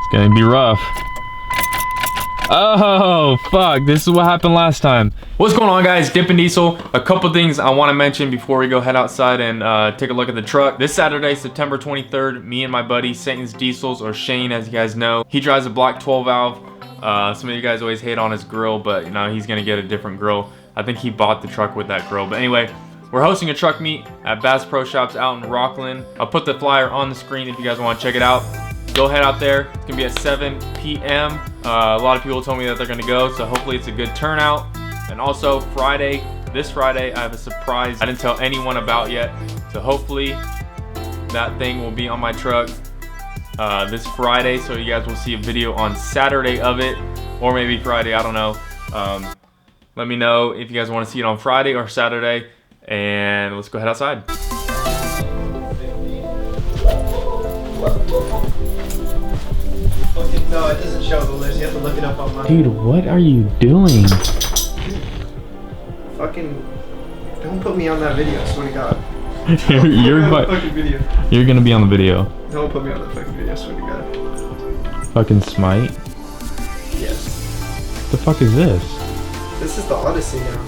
It's gonna be rough. Oh, fuck. This is what happened last time. What's going on, guys? Dippin' Diesel. A couple things I want to mention before we go head outside and take a look at the truck. This Saturday, September 23rd, me and my buddy, Satan's Diesels, or Shane, as you guys know, he drives a black 12 valve. Some of you guys always hate on his grill, but you know, he's going to get a different grill. I think he bought the truck with that grill. But anyway, we're hosting a truck meet at Bass Pro Shops out in Rockland. I'll put the flyer on the screen if you guys want to check it out. Go head out there. It's gonna be at 7 p.m. A lot of people told me that they're gonna go, so hopefully it's a good turnout. And also this Friday, I have a surprise I didn't tell anyone about yet. So hopefully that thing will be on my truck this Friday, so you guys will see a video on Saturday of it, or maybe Friday, I don't know. Let me know if you guys want to see it on Friday or Saturday, and let's go head outside. No, it doesn't show the list. You have to look it up online. Dude, what are you doing? Fucking don't put me on that video, I swear to God. You're gonna be on the video. Don't put me on that fucking video, I swear to God. Fucking Smite? Yes. What the fuck is this? This is the Odyssey now.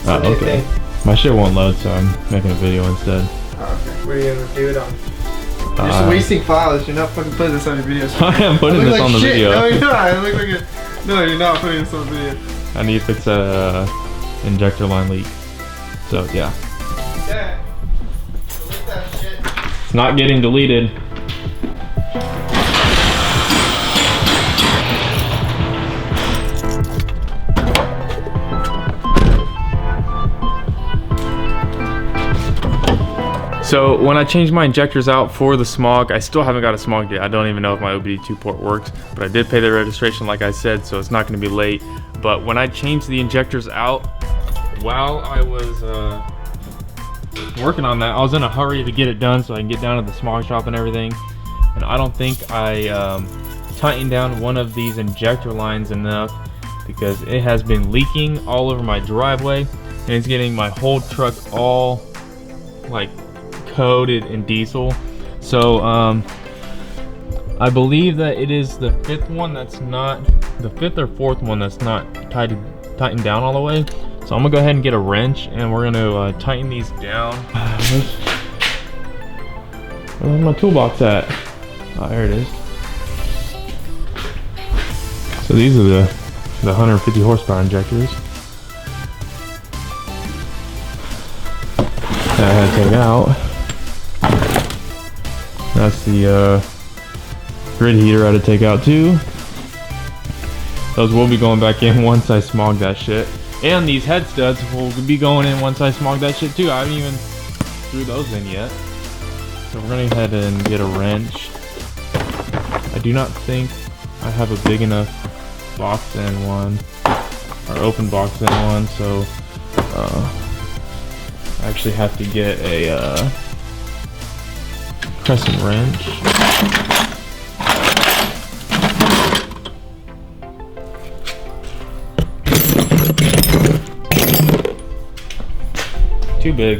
Oh, okay. My shit won't load, so I'm making a video instead. Oh, okay. What are you gonna do it on? You're just wasting files. You're not fucking putting this on your videos. I am putting this on the video. No, you're not. I look like a... No, you're not putting this on the video. I need to fix a injector line leak. So yeah. Yeah. Delete that shit. It's not getting deleted. So when I changed my injectors out for the smog, I still haven't got a smog yet. I don't even know if my OBD2 port works, but I did pay the registration like I said, so it's not gonna be late. But when I changed the injectors out, while I was working on that, I was in a hurry to get it done so I can get down to the smog shop and everything. And I don't think I tightened down one of these injector lines enough, because it has been leaking all over my driveway, and it's getting my whole truck all like coated in diesel. So I believe that it is the fifth or fourth one that's not tightened down all the way. So I'm gonna go ahead and get a wrench and we're gonna tighten these down. Where's my toolbox at? Oh, there it is. So these are the 150 horsepower injectors that I had to take out. That's the grid heater I had to take out too. Those will be going back in once I smog that shit. And these head studs will be going in once I smog that shit too. I haven't even threw those in yet. So we're gonna go ahead and get a wrench. I do not think I have a big enough box end one, or open box end one, so I actually have to get a crescent wrench. Too big.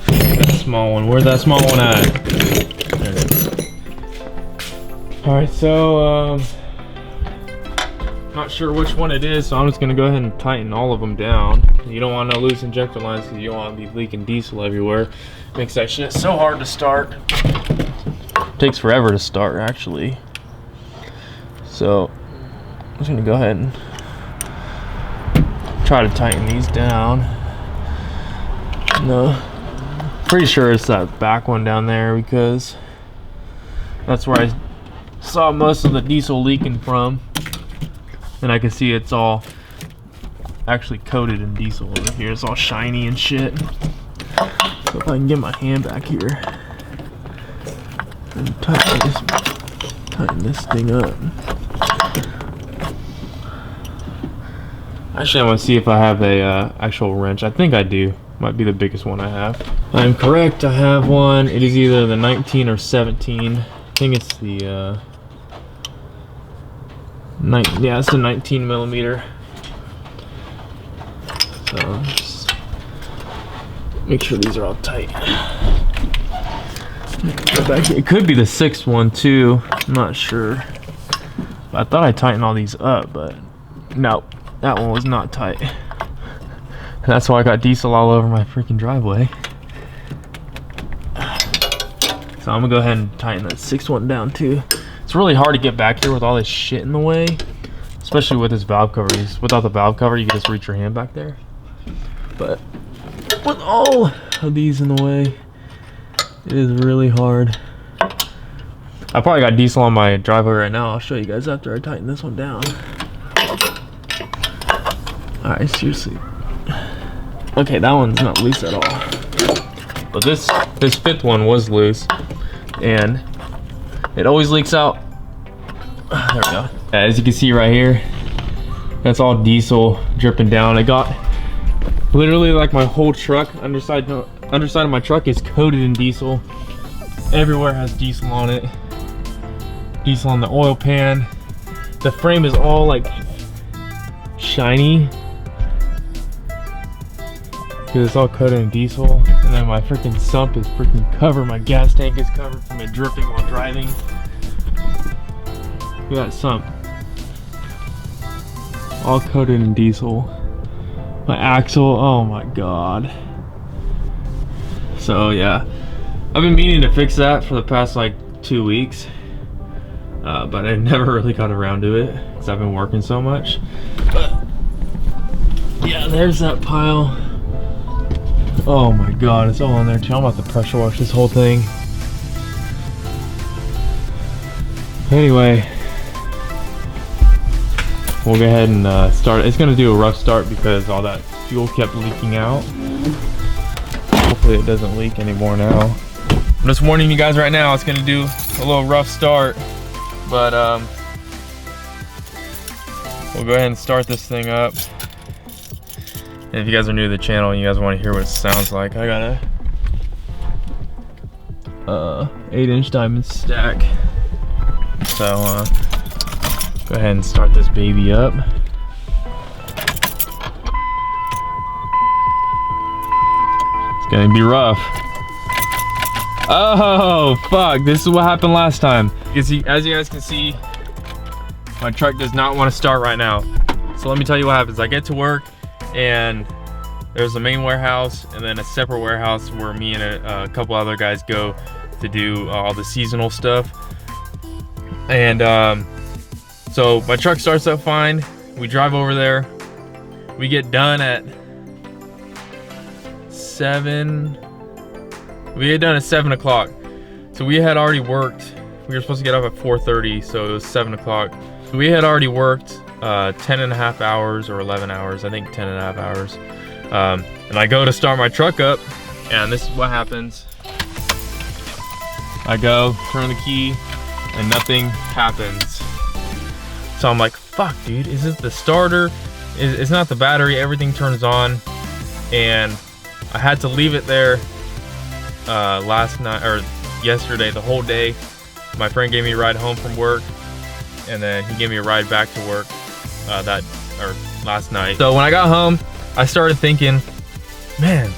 That small one. Where's that small one at? There it is. Alright, so not sure which one it is, so I'm just gonna go ahead and tighten all of them down. You don't want no loose injector lines because you don't want to be leaking diesel everywhere. Makes that shit so hard to start. Takes forever to start, actually. So I'm just gonna go ahead and try to tighten these down. No, pretty sure it's that back one down there, because that's where I saw most of the diesel leaking from. And I can see it's all actually coated in diesel over here. It's all shiny and shit. So if I can get my hand back here and tighten this thing up. Actually, I want to see if I have a actual wrench. I think I do. Might be the biggest one I have. I'm correct. I have one. It is either the 19 or 17. I think it's the yeah, it's the 19 millimeter. So just make sure these are all tight. It could be the 6th one too. I'm not sure. I thought I tightened all these up, but no, that one was not tight. And that's why I got diesel all over my freaking driveway. So I'm gonna go ahead and tighten that 6th one down too. It's really hard to get back here with all this shit in the way, especially with this valve cover. Without the valve cover, you can just reach your hand back there. But with all of these in the way, it is really hard. I probably got diesel on my driveway right now. I'll show you guys after I tighten this one down. Alright, seriously. Okay, that one's not loose at all. But this 5th one was loose, and it always leaks out. There we go. As you can see right here, that's all diesel dripping down. I got literally like my whole truck, underside of my truck is coated in diesel. Everywhere has diesel on it. Diesel on the oil pan. The frame is all like shiny because it's all coated in diesel. And then my freaking sump is freaking covered. My gas tank is covered from it dripping while driving. Look at that sump. All coated in diesel. My axle, oh my god. So yeah, I've been meaning to fix that for the past like 2 weeks. But I never really got around to it because I've been working so much. But yeah, there's that pile. Oh my god, it's all in there too. I'm about to pressure wash this whole thing. Anyway, we'll go ahead and start. It's gonna do a rough start because all that fuel kept leaking out. Hopefully it doesn't leak anymore now. I'm just warning you guys right now, it's gonna do a little rough start. But we'll go ahead and start this thing up. And if you guys are new to the channel and you guys want to hear what it sounds like, I got a 8-inch diamond stack. So go ahead and start this baby up. It's gonna be rough. Oh fuck, this is what happened last time. As you guys can see, my truck does not want to start right now. So let me tell you what happens. I get to work and there's a main warehouse and then a separate warehouse where me and a couple other guys go to do all the seasonal stuff. And so my truck starts up fine. We drive over there. We get done at 7. We get done at 7 o'clock. So we had already worked. We were supposed to get up at 4:30, so it was 7 o'clock. We had already worked 10.5 hours or 11 hours, I think 10.5 hours. And I go to start my truck up, and this is what happens. I go, turn the key, and nothing happens. So I'm like, fuck dude, is it the starter? It's not the battery, everything turns on. And I had to leave it there last night, or yesterday, the whole day. My friend gave me a ride home from work, and then he gave me a ride back to work last night. So when I got home, I started thinking, man,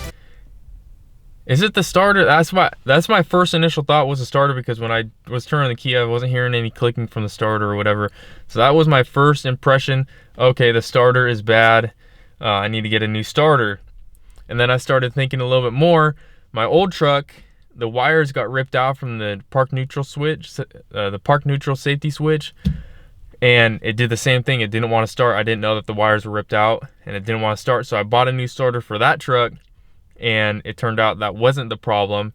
is it the starter? That's my first initial thought was the starter, because when I was turning the key, I wasn't hearing any clicking from the starter or whatever. So that was my first impression. Okay, the starter is bad. I need to get a new starter. And then I started thinking a little bit more. My old truck, the wires got ripped out from the park neutral switch, the park neutral safety switch, and it did the same thing. It didn't want to start. I didn't know that the wires were ripped out, and it didn't want to start. So I bought a new starter for that truck, and it turned out that wasn't the problem.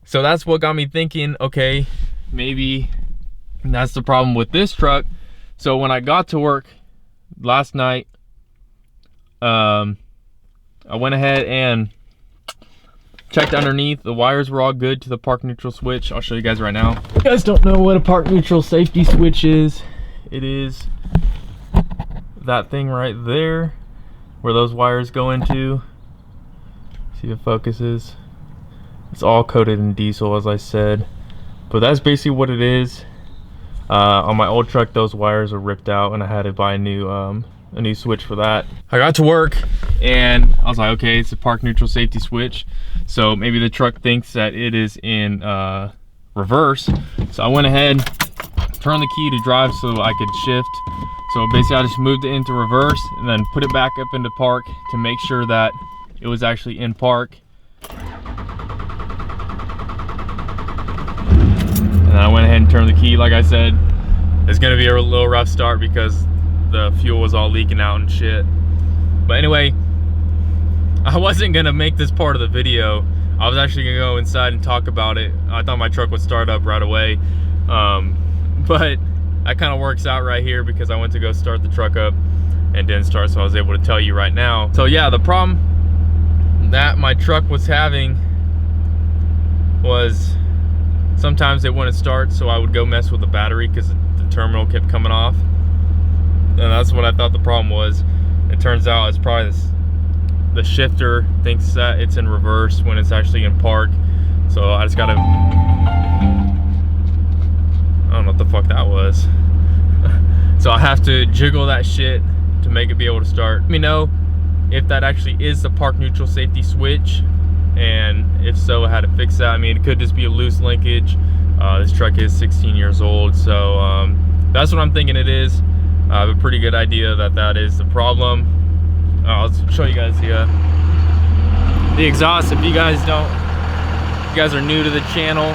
So that's what got me thinking, okay, maybe that's the problem with this truck. So when I got to work last night, I went ahead and checked underneath. The wires were all good to the park neutral switch. I'll show you guys right now. If you guys don't know what a park neutral safety switch is, it is that thing right there where those wires go into. See, the focus is, it's all coated in diesel, as I said, but that's basically what it is. On my old truck, those wires were ripped out, and I had to buy a new switch for that. I got to work and I was like, okay, it's a park neutral safety switch. So maybe the truck thinks that it is in reverse. So I went ahead, turned the key to drive so I could shift. So basically I just moved it into reverse and then put it back up into park to make sure that it was actually in park. And then I went ahead and turned the key. Like I said, it's gonna be a little rough start because the fuel was all leaking out and shit. But anyway, I wasn't gonna make this part of the video. I was actually gonna go inside and talk about it. I thought my truck would start up right away. But that kind of works out right here because I went to go start the truck up and didn't start, so I was able to tell you right now. So yeah, the problem that my truck was having was sometimes it wouldn't start, so I would go mess with the battery because the terminal kept coming off. And that's what I thought the problem was. It turns out it's probably the shifter thinks that it's in reverse when it's actually in park. So I just gotta, I don't know what the fuck that was. So I have to jiggle that shit to make it be able to start. Let me know if that actually is the park neutral safety switch, and if so, how to fix that. I mean, it could just be a loose linkage. This truck is 16 years old, so that's what I'm thinking it is. I have a pretty good idea that that is the problem. I'll show you guys the exhaust. If you guys are new to the channel,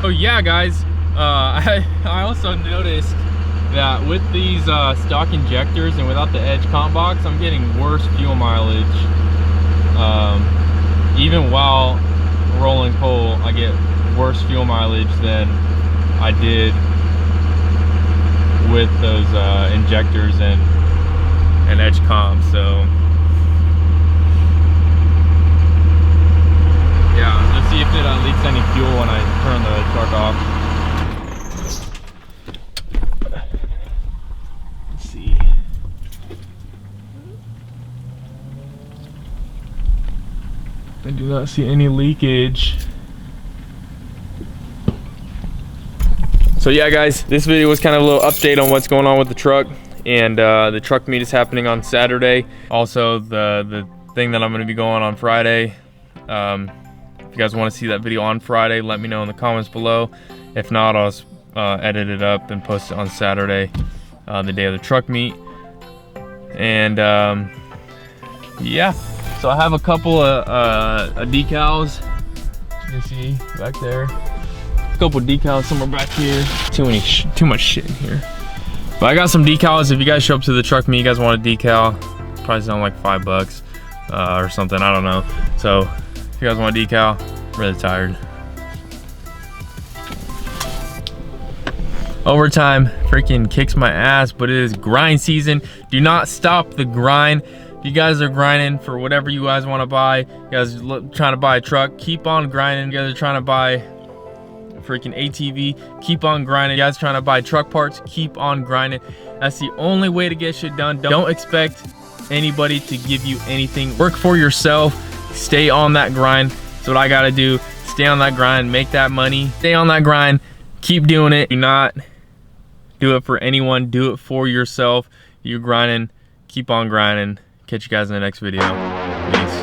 oh yeah, guys, I also noticed that with these stock injectors and without the edge comp box, I'm getting worse fuel mileage. Even while rolling coal, I get worse fuel mileage than I did with those injectors and edge comp. So yeah, let's see if it leaks any fuel when I turn the truck off. Let's see. I do not see any leakage. So yeah, guys, this video was kind of a little update on what's going on with the truck, and the truck meet is happening on Saturday. Also, the thing that I'm going to be going on Friday. If you guys want to see that video on Friday, let me know in the comments below. If not, I'll edit it up and post it on Saturday, the day of the truck meet. And yeah, so I have a couple of decals. You can see back there. A couple decals somewhere back here. Too much shit in here. But I got some decals. If you guys show up to the truck meet, you guys want a decal, probably sound like $5 or something. I don't know. So if you guys want a decal, I'm really tired. Overtime freaking kicks my ass, but it is grind season. Do not stop the grind. If you guys are grinding for whatever you guys want to buy, you guys are trying to buy a truck, keep on grinding. You guys are trying to buy a freaking ATV, keep on grinding. You guys are trying to buy truck parts, keep on grinding. That's the only way to get shit done. Don't expect anybody to give you anything. Work for yourself. Stay on that grind. That's what I gotta do. Stay on that grind, make that money. Stay on that grind, keep doing it. Do not do it for anyone, do it for yourself. You're grinding, keep on grinding. Catch you guys in the next video. Peace.